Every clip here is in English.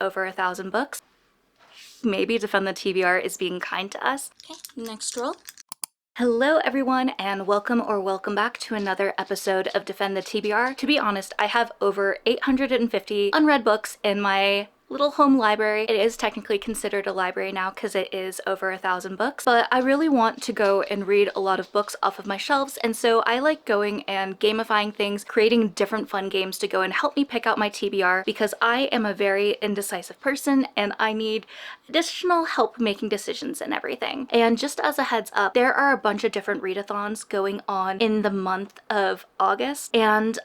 over 1,000 books. Maybe Defend the TBR is being kind to us. Okay, next roll. Hello everyone, and welcome back to another episode of Defend the TBR. To be honest, I have over 850 unread books in my little home library. It is technically considered a library now because it is over 1,000 books, but I really want to go and read a lot of books off of my shelves, and so I like going and gamifying things, creating different fun games to go and help me pick out my TBR, because I am a very indecisive person and I need additional help making decisions and everything. And just as a heads up, there are a bunch of different readathons going on in the month of August, and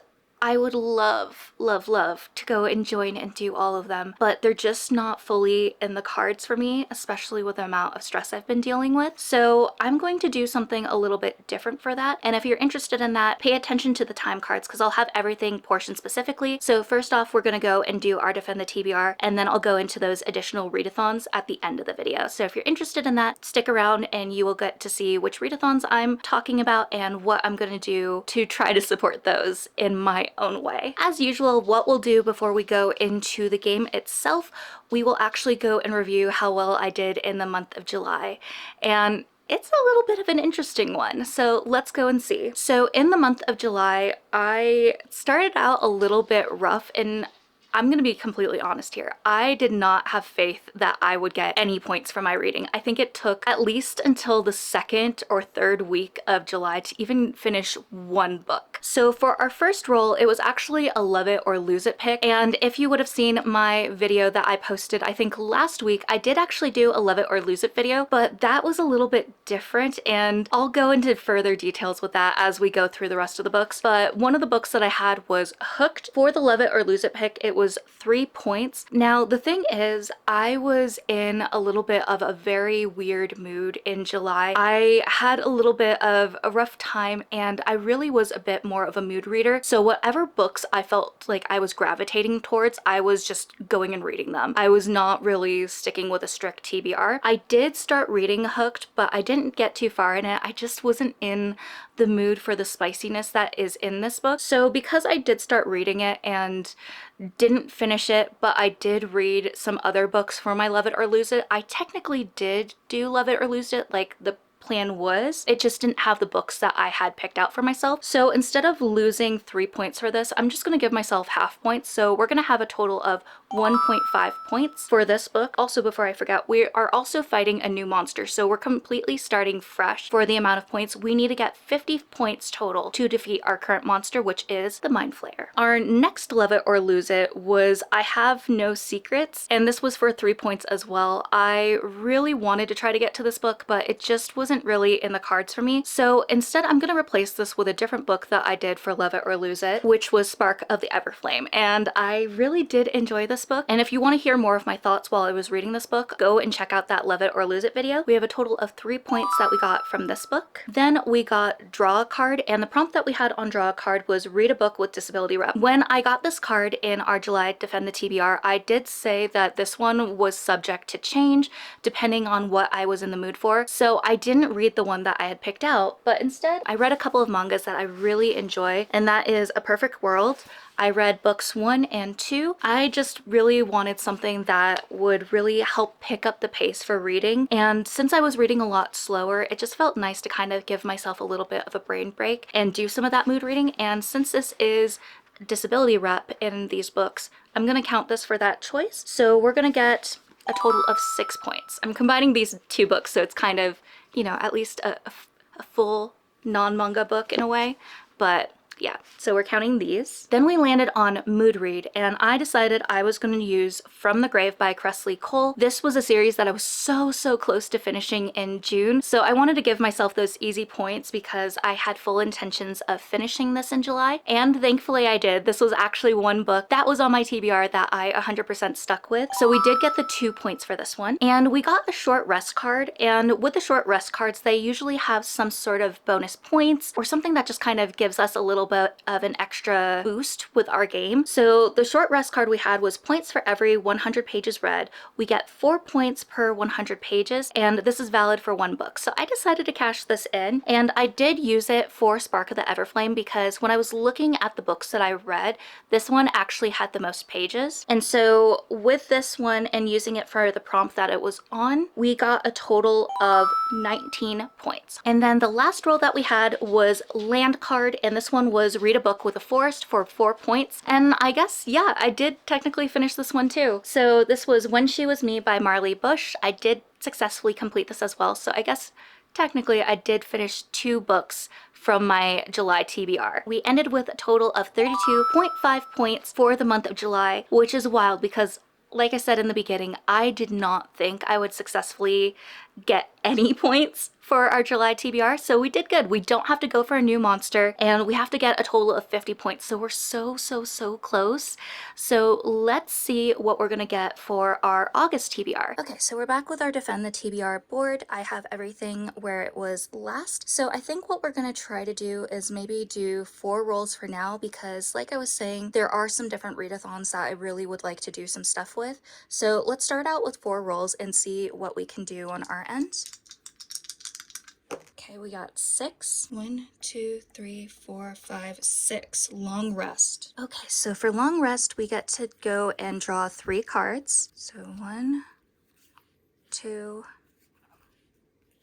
I would love to go and join and do all of them, but they're just not fully in the cards for me, especially with the amount of stress I've been dealing with. So I'm going to do something a little bit different for that. And if you're interested in that, pay attention to the time cards because I'll have everything portioned specifically. So first off, we're going to go and do our Defend the TBR, and then I'll go into those additional readathons at the end of the video. So if you're interested in that, stick around and you will get to see which readathons I'm talking about and what I'm going to do to try to support those in my own way. As usual, what we'll do before we go into the game itself, we will actually go and review how well I did in the month of July. And it's a little bit of an interesting one, so let's go and see. So in the month of July, I started out a little bit rough, and I'm gonna be completely honest here. I did not have faith that I would get any points for my reading. I think it took at least until the second or third week of July to even finish one book. So for our first roll, it was actually a love it or lose it pick. And if you would have seen my video that I posted, I think last week, I did actually do a love it or lose it video, but that was a little bit different, and I'll go into further details with that as we go through the rest of the books. But one of the books that I had was Hooked. For the love it or lose it pick, it was 3 points. Now the thing is, I was in a little bit of a very weird mood in July. I had a little bit of a rough time, and I really was a bit more of a mood reader. So whatever books I felt like I was gravitating towards, I was just going and reading them. I was not really sticking with a strict TBR. I did start reading Hooked, but I didn't get too far in it. I just wasn't in the mood for the spiciness that is in this book. So because I did start reading it and didn't finish it, but I did read some other books for my Love It or Lose It. I technically did do Love It or Lose It, like the plan was. It just didn't have the books that I had picked out for myself. So instead of losing 3 points for this, I'm just going to give myself half points. So we're going to have a total of 1.5 points for this book. Also, before I forget, we are also fighting a new monster. So we're completely starting fresh for the amount of points. We need to get 50 points total to defeat our current monster, which is the Mind Flayer. Our next Love It or Lose It was I Have No Secrets, and this was for 3 points as well. I really wanted to try to get to this book, but it just wasn't really in the cards for me. So instead, I'm going to replace this with a different book that I did for Love It or Lose It, which was Spark of the Everflame. And I really did enjoy this book. And if you want to hear more of my thoughts while I was reading this book, go and check out that Love It or Lose It video. We have a total of 3 points that we got from this book. Then we got Draw a Card, and the prompt that we had on Draw a Card was read a book with disability rep. When I got this card in our July Defend the TBR, I did say that this one was subject to change depending on what I was in the mood for. So I didn't read the one that I had picked out, but instead I read a couple of mangas that I really enjoy, and that is A Perfect World. I read books 1 and 2. I just really wanted something that would really help pick up the pace for reading, and since I was reading a lot slower, it just felt nice to kind of give myself a little bit of a brain break and do some of that mood reading. And since this is disability rep in these books, I'm gonna count this for that choice. So we're gonna get a total of 6 points. I'm combining these two books, so it's kind of, you know, at least a full non-manga book in a way, but yeah, so we're counting these. Then we landed on Mood Read, and I decided I was going to use From the Grave by Cressley Cole. This was a series that I was so close to finishing in June, so I wanted to give myself those easy points because I had full intentions of finishing this in July, and thankfully I did. This was actually one book that was on my TBR that I 100% stuck with, so we did get the 2 points for this one. And we got a short rest card, and with the short rest cards, they usually have some sort of bonus points or something that just kind of gives us a little little bit of an extra boost with our game. So the short rest card we had was points for every 100 pages read. We get 4 points per 100 pages, and this is valid for 1 book. So I decided to cash this in, and I did use it for Spark of the Everflame because when I was looking at the books that I read, this one actually had the most pages. And so with this one and using it for the prompt that it was on, we got a total of 19 points. And then the last roll that we had was land card, and this one was read a book with a forest for 4 points. And I guess, yeah, I did technically finish this one too. So this was When She Was Me by Marley Bush. I did successfully complete this as well. So I guess technically I did finish 2 books from my July TBR. We ended with a total of 32.5 points for the month of July, which is wild because, like I said in the beginning, I did not think I would successfully get any points for our July TBR, so we did good. We don't have to go for a new monster, and we have to get a total of 50 points, so we're so close. So let's see what we're gonna get for our August TBR. Okay, so we're back with our Defend the TBR board. I have everything where it was last, so I think what we're gonna try to do is maybe do 4 rolls for now, because like I was saying, there are some different readathons that I really would like to do some stuff with. So let's start out with 4 rolls and see what we can do on our end. Okay, we got 6. 1, 2, 3, 4, 5, 6. Long rest. Okay, so for long rest, we get to go and draw 3 cards. So 1, 2,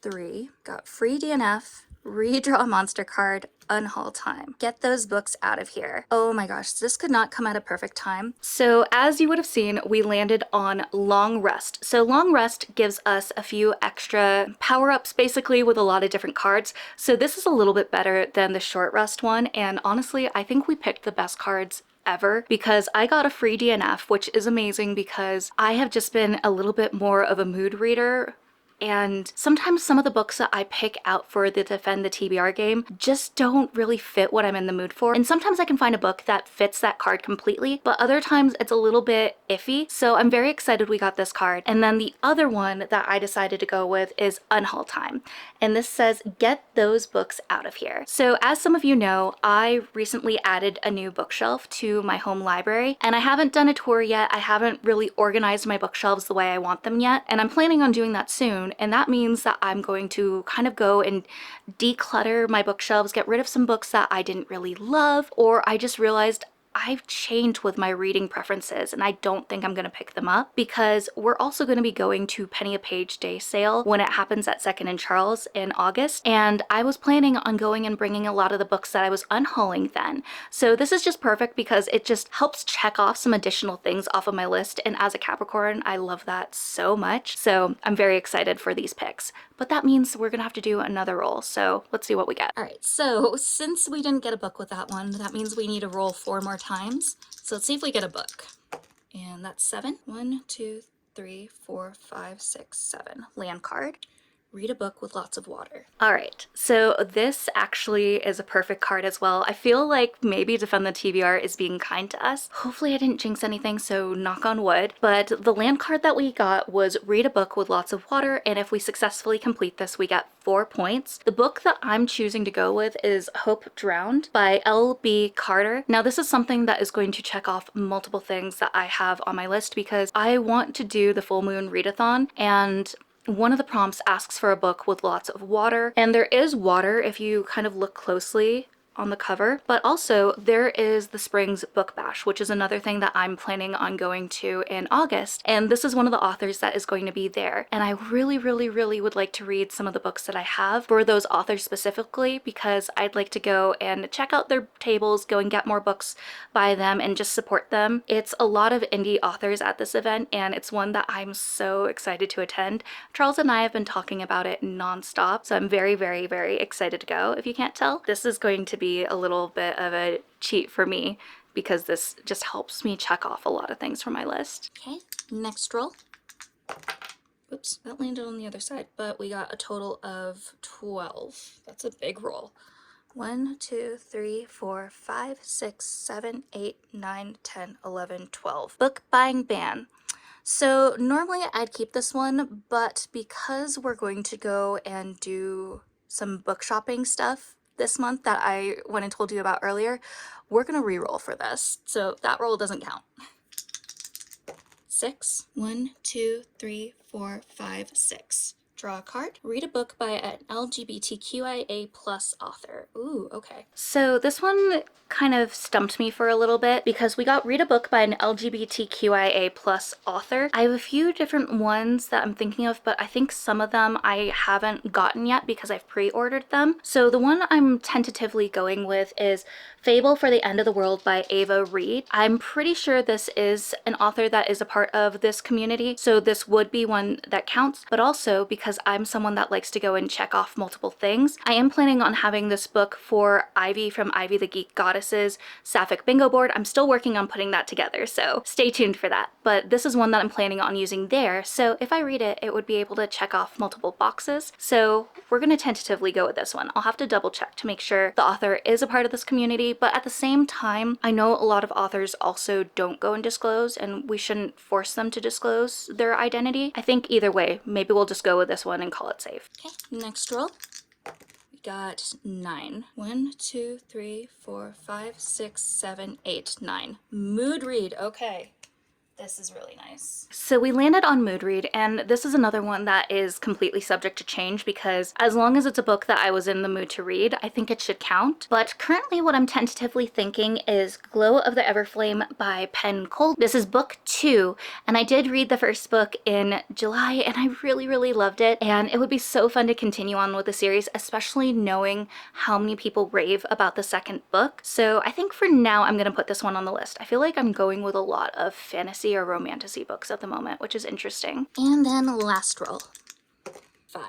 3. Got free DNF, redraw a monster card, unhaul time. Get those books out of here. Oh my gosh, this could not come at a perfect time. So as you would have seen, we landed on long rest. So long rest gives us a few extra power-ups basically with a lot of different cards. So this is a little bit better than the short rest one, and honestly, I think we picked the best cards ever because I got a free DNF, which is amazing because I have just been a little bit more of a mood reader. And sometimes some of the books that I pick out for the Defend the TBR game just don't really fit what I'm in the mood for. And sometimes I can find a book that fits that card completely, but other times it's a little bit iffy. So I'm very excited we got this card. And then the other one that I decided to go with is Unhaul Time. And this says, get those books out of here. So as some of you know, I recently added a new bookshelf to my home library, and I haven't done a tour yet. I haven't really organized my bookshelves the way I want them yet. And I'm planning on doing that soon. And that means that I'm going to kind of go and declutter my bookshelves, get rid of some books that I didn't really love, or I just realized I've changed with my reading preferences and I don't think I'm going to pick them up, because we're also going to be going to Penny a Page Day sale when it happens at 2nd and Charles in August, and I was planning on going and bringing a lot of the books that I was unhauling then. So this is just perfect because it just helps check off some additional things off of my list, and as a Capricorn, I love that so much. So I'm very excited for these picks. But that means we're gonna have to do another roll, so let's see what we get. All right, so since we didn't get a book with that one, that means we need to roll 4 more times. So let's see if we get a book. And that's 7. 1, 2, 3, 4, 5, 6, 7. Land card. Read a book with lots of water. All right, so this actually is a perfect card as well. I feel like maybe Defend the TBR is being kind to us. Hopefully I didn't jinx anything, so knock on wood. But the land card that we got was read a book with lots of water, and if we successfully complete this, we get 4 points. The book that I'm choosing to go with is Hope Drowned by L.B. Carter. Now this is something that is going to check off multiple things that I have on my list because I want to do the full Moon Readathon, and one of the prompts asks for a book with lots of water, and there is water if you kind of look closely on the cover, but also there is the Springs Book Bash, which is another thing that I'm planning on going to in August, and this is one of the authors that is going to be there, and I really would like to read some of the books that I have for those authors specifically, because I'd like to go and check out their tables, go and get more books by them and just support them. It's a lot of indie authors at this event, and it's one that I'm so excited to attend. Charles and I have been talking about it non-stop, so I'm very excited to go. If you can't tell, this is going to be a little bit of a cheat for me because this just helps me check off a lot of things from my list. Okay, next roll. Oops, that landed on the other side, but we got a total of 12. That's a big roll. 1, 2, 3, 4, 5, 6, 7, 8, 9, 10, 11, 12. Book buying ban. So normally I'd keep this one, but because we're going to go and do some book shopping stuff this month that I went and told you about earlier, we're gonna re-roll for this. So that roll doesn't count. 6. 1, 2, 3, 4, 5, 6. Draw a card. Read a book by an LGBTQIA+ author. Ooh, okay. So this one kind of stumped me for a little bit because we got read a book by an LGBTQIA+ author. I have a few different ones that I'm thinking of, but I think some of them I haven't gotten yet because I've pre-ordered them. So the one I'm tentatively going with is Fable for the End of the World by Ava Reed. I'm pretty sure this is an author that is a part of this community, so this would be one that counts, but also because I'm someone that likes to go and check off multiple things, I am planning on having this book for Ivy from Ivy the Geek Goddess's Sapphic Bingo Board. I'm still working on putting that together, so stay tuned for that. But this is one that I'm planning on using there, so if I read it, it would be able to check off multiple boxes. So we're going to tentatively go with this one. I'll have to double check to make sure the author is a part of this community, but at the same time, I know a lot of authors also don't go and disclose, and we shouldn't force them to disclose their identity. I think either way, maybe we'll just go with this one and call it safe. Okay, next roll. We got 9. 1, 2, 3, 4, 5, 6, 7, 8, 9. Mood read, okay. This is really nice. So we landed on Mood Read, and this is another one that is completely subject to change because as long as it's a book that I was in the mood to read, I think it should count. But currently what I'm tentatively thinking is Glow of the Everflame by Penn Cole. This is book 2, and I did read the first book in July, and I really loved it, and it would be so fun to continue on with the series, especially knowing how many people rave about the second book. So I think for now I'm gonna put this one on the list. I feel like I'm going with a lot of fantasy or romantasy books at the moment, which is interesting. And then last roll. 5.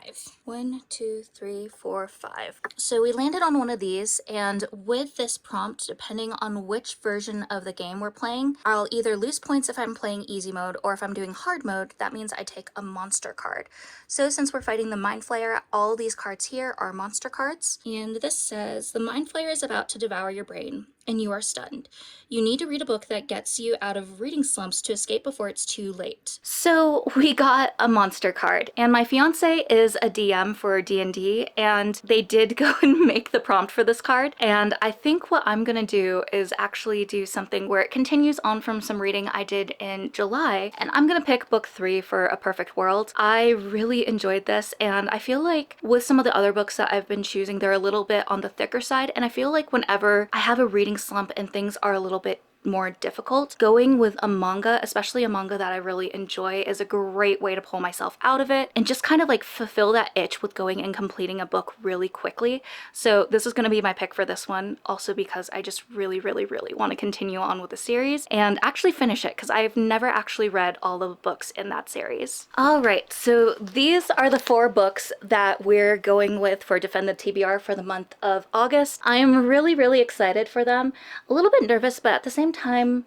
1, 2, 3, 4, 5. So we landed on one of these, and with this prompt, depending on which version of the game we're playing, I'll either lose points if I'm playing easy mode, or if I'm doing hard mode, that means I take a monster card. So since we're fighting the Mind Flayer, all these cards here are monster cards, and this says, the Mind Flayer is about to devour your brain, and you are stunned. You need to read a book that gets you out of reading slumps to escape before it's too late. So we got a monster card, and my fiance is a DM for D&D, and they did go and make the prompt for this card, and I think what I'm gonna do is actually do something where it continues on from some reading I did in July, and I'm gonna pick book 3 for A Perfect World. I really enjoyed this, and I feel like with some of the other books that I've been choosing, they're a little bit on the thicker side, and I feel like whenever I have a reading slump and things are a little bit more difficult, going with a manga, especially a manga that I really enjoy, is a great way to pull myself out of it and just kind of like fulfill that itch with going and completing a book really quickly. So this is going to be my pick for this one, also because I just really want to continue on with the series and actually finish it because I've never actually read all the books in that series. Alright, so these are the 4 books that we're going with for Defend the TBR for the month of August. I am really excited for them. A little bit nervous, but at the same time,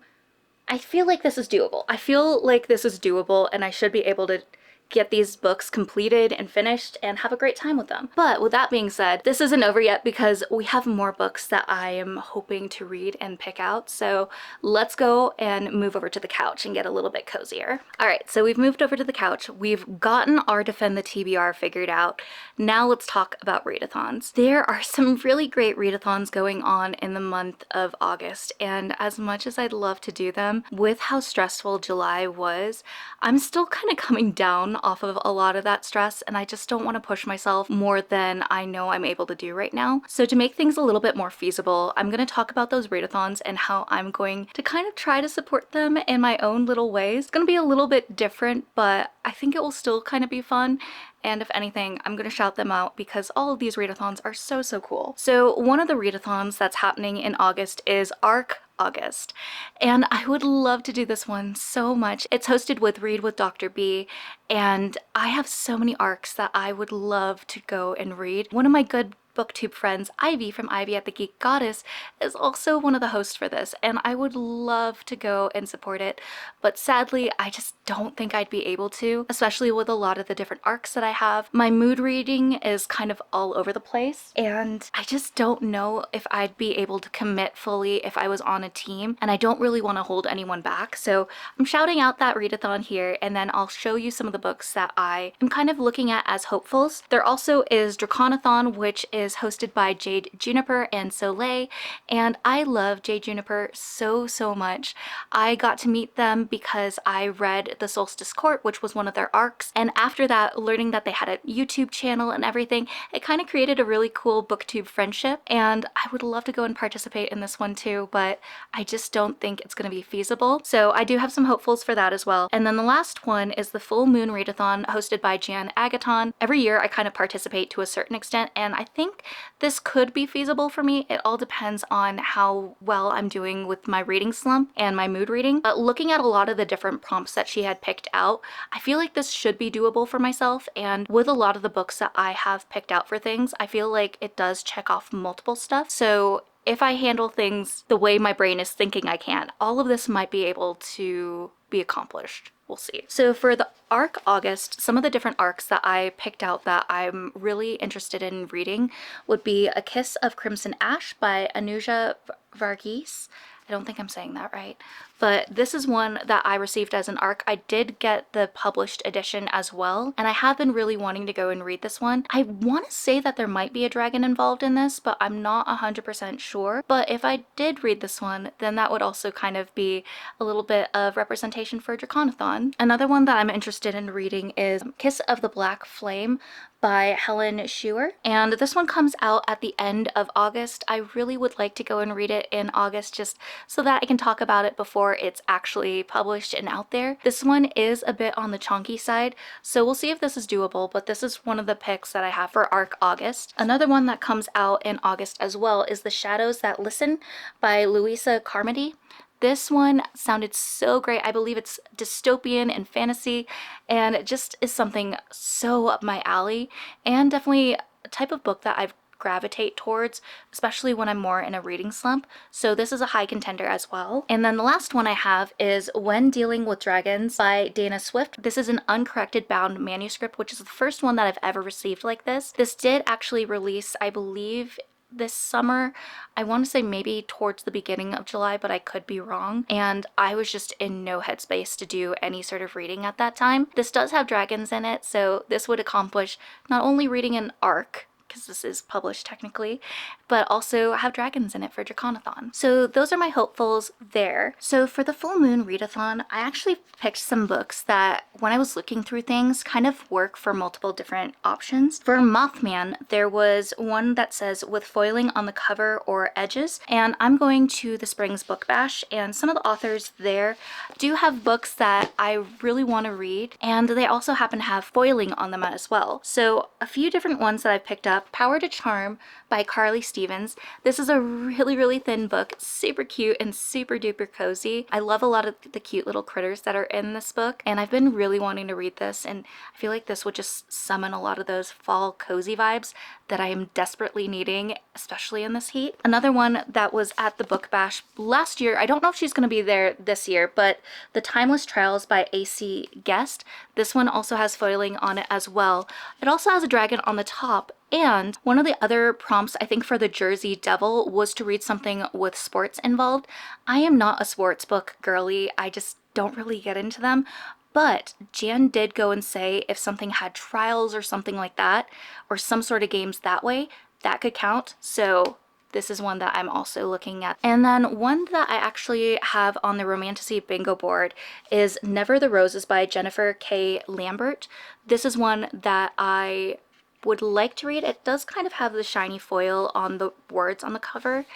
I feel like this is doable. I feel like this is doable and I should be able to get these books completed and finished and have a great time with them. But with that being said, this isn't over yet because we have more books that I am hoping to read and pick out. So let's go and move over to the couch and get a little bit cozier. All right, so we've moved over to the couch. We've gotten our Defend the TBR figured out. Now let's talk about readathons. There are some really great readathons going on in the month of August, and as much as I'd love to do them, with how stressful July was, I'm still kind of coming down off of a lot of that stress, and I just don't want to push myself more than I know I'm able to do right now. So to make things a little bit more feasible, I'm going to talk about those readathons and how I'm going to kind of try to support them in my own little ways. It's going to be a little bit different, but I think it will still kind of be fun. And if anything, I'm going to shout them out because all of these readathons are so cool. So one of the readathons that's happening in August is Arc August, and I would love to do this one so much. It's hosted with Read with Dr. B, and I have so many arcs that I would love to go and read. One of my good booktube friends, Ivy from Ivy at the Geek Goddess, is also one of the hosts for this, and I would love to go and support it, but sadly I just don't think I'd be able to, especially with a lot of the different arcs that I have. My mood reading is kind of all over the place, and I just don't know if I'd be able to commit fully if I was on a team, and I don't really want to hold anyone back. So I'm shouting out that readathon here, and then I'll show you some of the books that I am kind of looking at as hopefuls. There also is Draconathon, which is is hosted by Jade Juniper and Soleil, and I love Jade Juniper so much. I got to meet them because I read The Solstice Court, which was one of their arcs, and after that, learning that they had a YouTube channel and everything, it kind of created a really cool booktube friendship, and I would love to go and participate in this one too, but I just don't think it's going to be feasible. So I do have some hopefuls for that as well. And then the last one is the full Moon Readathon hosted by Jan Agaton. Every year I kind of participate to a certain extent, and I think this could be feasible for me. It all depends on how well I'm doing with my reading slump and my mood reading. But looking at a lot of the different prompts that she had picked out, I feel like this should be doable for myself, and with a lot of the books that I have picked out for things, I feel like it does check off multiple stuff. So if I handle things the way my brain is thinking I can, all of this might be able to be accomplished. We'll see. So for the arc August, some of the different arcs that I picked out that I'm really interested in reading would be A Kiss of Crimson Ash by Anuja Varghese. I don't think I'm saying that right, but this is one that I received as an arc. I did get the published edition as well, and I have been really wanting to go and read this one. I want to say that there might be a dragon involved in this, but I'm not 100% sure. But if I did read this one, then that would also kind of be a little bit of representation for Draconathon. Another one that I'm interested in reading is Kiss of the Black Flame by Helen Schuer, and this one comes out at the end of August. I really would like to go and read it in August just so that I can talk about it before it's actually published and out there. This one is a bit on the chonky side, so we'll see if this is doable, but this is one of the picks that I have for arc August. Another one that comes out in August as well is The Shadows That Listen by Louisa Carmody. This one sounded so great. I believe it's dystopian and fantasy, and it just is something so up my alley, and definitely a type of book that I gravitate towards, especially when I'm more in a reading slump. So this is a high contender as well. And then the last one I have is When Dealing with Dragons by Dana Swift. This is an uncorrected bound manuscript, which is the first one that I've ever received like this. This did actually release, I believe, this summer. I want to say maybe towards the beginning of July, but I could be wrong. And I was just in no headspace to do any sort of reading at that time. This does have dragons in it, so this would accomplish not only reading an arc, because this is published technically, but also have dragons in it for Draconathon. So those are my hopefuls there. So for the full moon readathon, I actually picked some books that when I was looking through things kind of work for multiple different options. For Mothman, there was one that says with foiling on the cover or edges, and I'm going to the Springs Book Bash, and some of the authors there do have books that I really want to read, and they also happen to have foiling on them as well. So a few different ones that I've picked up. Power to Charm by Carly Stevens. This is a really thin book, super cute and super duper cozy. I love a lot of the cute little critters that are in this book, and I've been really wanting to read this, and I feel like this would just summon a lot of those fall cozy vibes that I am desperately needing, especially in this heat. Another one that was at the Book Bash last year, I don't know if she's going to be there this year, but The Timeless Trials by A.C. Guest. This one also has foiling on it as well. It also has a dragon on the top, and one of the other prompts I think for the Jersey Devil was to read something with sports involved. I am not a sports book girly, I just don't really get into them. But Jan did go and say if something had trials or something like that, or some sort of games that way, that could count. So this is one that I'm also looking at. And then one that I actually have on the Romantasy bingo board is Never the Roses by Jennifer K. Lambert. This is one that I would like to read. It does kind of have the shiny foil on the words on the cover,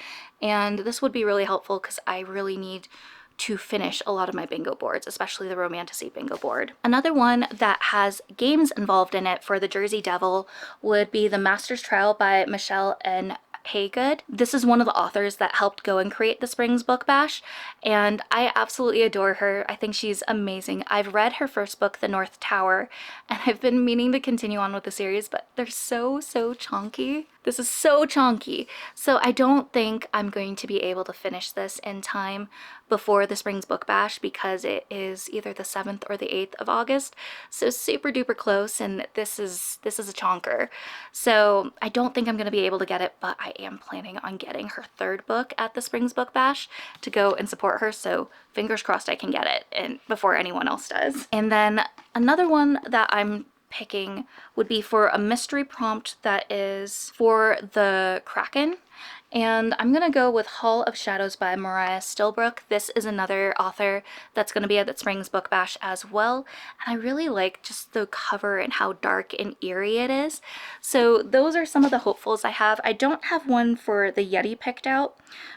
and this would be really helpful because I really need to finish a lot of my bingo boards, especially the Romantasy bingo board. Another one that has games involved in it for the Jersey Devil would be The Master's Trial by Michelle N. Haygood. This is one of the authors that helped go and create the Springs Book Bash, and I absolutely adore her. I think she's amazing. I've read her first book, The North Tower, and I've been meaning to continue on with the series, but they're so chonky. This is so chonky. So I don't think I'm going to be able to finish this in time before the Springs Book Bash because it is either the 7th or the 8th of August. So super duper close, and this is a chonker. So I don't think I'm going to be able to get it, but I am planning on getting her third book at the Springs Book Bash to go and support her. So fingers crossed I can get it and before anyone else does. And then another one that I'm picking would be for a mystery prompt that is for the Kraken. And I'm gonna go with Hall of Shadows by Mariah Stillbrook. This is another author that's gonna be at the Spring's Book Bash as well. And I really like just the cover and how dark and eerie it is. So those are some of the hopefuls I have. I don't have one for the Yeti picked out,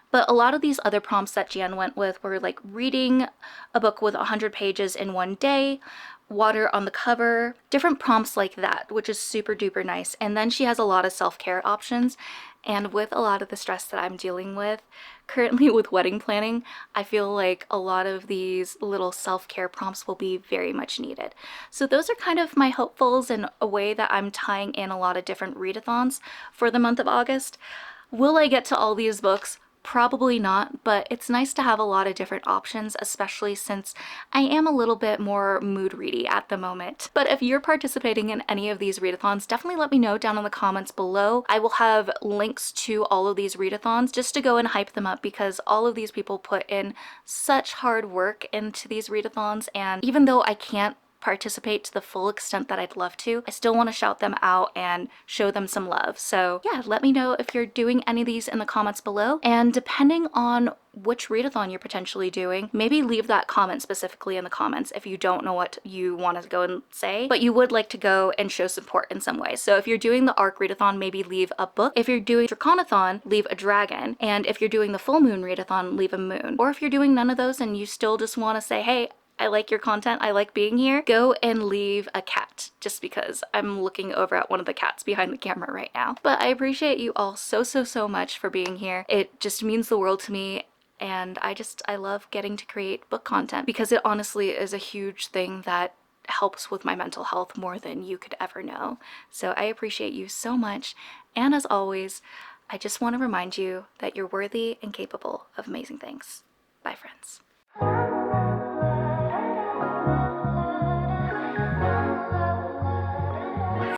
but a lot of these other prompts that Jan went with were like reading a book with 100 pages in one day, water on the cover, different prompts like that, which is super duper nice. And then she has a lot of self-care options. And with a lot of the stress that I'm dealing with currently with wedding planning, I feel like a lot of these little self-care prompts will be very much needed. So those are kind of my hopefuls and a way that I'm tying in a lot of different readathons for the month of August. Will I get to all these books? Probably not, but it's nice to have a lot of different options, especially since I am a little bit more mood ready at the moment. But if you're participating in any of these readathons, definitely let me know down in the comments below. I will have links to all of these readathons just to go and hype them up, because all of these people put in such hard work into these readathons, and even though I can't participate to the full extent that I'd love to, I still want to shout them out and show them some love. So yeah, let me know if you're doing any of these in the comments below, and depending on which readathon you're potentially doing, maybe leave that comment specifically in the comments if you don't know what you want to go and say, but you would like to go and show support in some way. So if you're doing the ARC readathon, maybe leave a book. If you're doing Draconathon, leave a dragon. And if you're doing the full moon readathon, leave a moon. Or if you're doing none of those and you still just want to say, hey, I like your content, I like being here, go and leave a cat, just because I'm looking over at one of the cats behind the camera right now. But I appreciate you all so much for being here. It just means the world to me, and I love getting to create book content, because it honestly is a huge thing that helps with my mental health more than you could ever know. So I appreciate you so much, and as always, I just want to remind you that you're worthy and capable of amazing things. Bye, friends.